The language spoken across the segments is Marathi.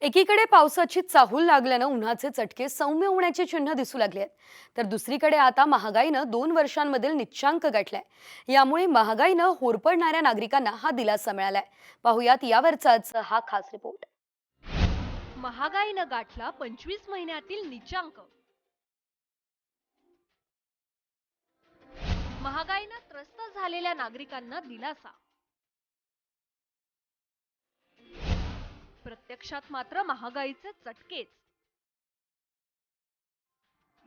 एकीकडे पावसाची चाहूल लागल्यानं उन्हाचे चटके सौम्य होण्याची चिन्ह दिसू लागली आहेत, तर दुसरीकडे आता महागाईनं 2 वर्षांमधील निच्चांक गाठलाय. यामुळे महागाईनं होरपळणाऱ्या नागरिकांना हा दिलासा मिळालाय. पाहुयात यावरचाच हा खास रिपोर्ट. महागाईनं गाठला 25 महिन्यातील नीचांक. महागाईनं त्रस्त झालेल्या नागरिकांना दिलासा. प्रत्यक्षात मात्र महागाईचे चटकेच.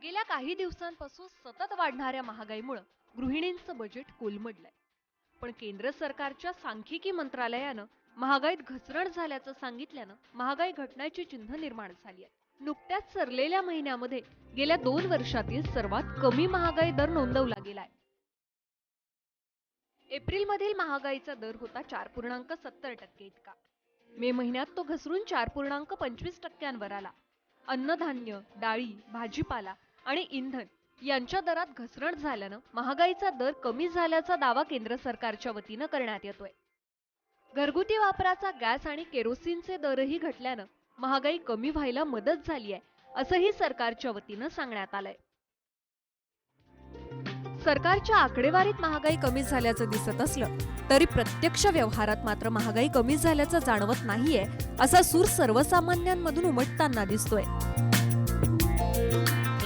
गेल्या काही दिवसांपासून सतत वाढणाऱ्या महागाईमुळे गृहिणींचं बजेट कोलमडलंय. पण केंद्र सरकारच्या सांख्यिकी मंत्रालयानं महागाईत घसरण झाल्याचं सांगितल्यानं महागाई घटण्याची चिन्ह निर्माण झाली आहे. नुकत्याच सरलेल्या महिन्यामध्ये गेल्या 2 वर्षातील सर्वात कमी महागाई दर नोंदवला गेलाय. एप्रिलमधील महागाईचा दर होता 4.70% इतका. मे महिन्यात तो घसरून 4.25%वर आला. अन्नधान्य, डाळी, भाजीपाला आणि इंधन यांच्या दरात घसरण झाल्यानं महागाईचा दर कमी झाल्याचा दावा केंद्र सरकारच्या वतीनं करण्यात येतोय. घरगुती वापराचा गॅस आणि केरोसिनचे दरही घटल्यानं महागाई कमी व्हायला मदत झाली आहे, असंही सरकारच्या वतीनं सांगण्यात आलंय. सरकारच्या आकडेवारीत महागाई कमी झाल्याचं दिसत असलं तरी प्रत्यक्ष व्यवहारात मात्र महागाई कमी झाल्याचं जाणवत नाहीये, असा सूर सर्वसामान्यांमधून उमटताना दिसतोय.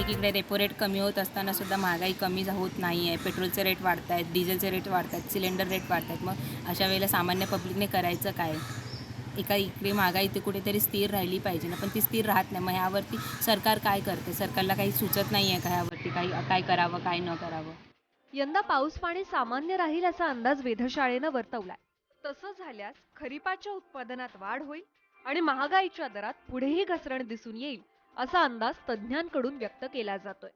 एकीकडे रेपो रेट कमी होत असताना सुद्धा महागाई कमी होत नाही आहे. पेट्रोलचे रेट वाढत आहेत, डिझेलचे रेट वाढत आहेत, सिलेंडर रेट वाढत आहेत. मग अशा वेळेला सामान्य पब्लिकने करायचं काय? एका इकडे महागाई ते कुठेतरी स्थिर राहिली पाहिजे ना, पण ती स्थिर राहत नाही. मग ह्यावरती सरकार काय करते? सरकारला काही सुचत नाही आहे का ह्यावरती काय करावं, काय न करावं? यंदा पाऊस पाणी सामान्य राहील असा अंदाज वेधशाळेनं वर्तवलाय. तसं झाल्यास खरीपाच्या उत्पादनात वाढ होईल आणि महागाईच्या दरात पुढेही घसरण दिसून येईल, असा अंदाज तज्ज्ञांकडून व्यक्त केला जातोय.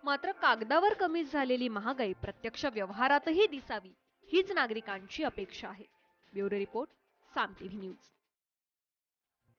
मात्र कागदावर कमी झालेली महागाई प्रत्यक्ष व्यवहारातही दिसावी, हीच नागरिकांची अपेक्षा आहे. ब्युरो रिपोर्ट, साम टीव्ही न्यूज.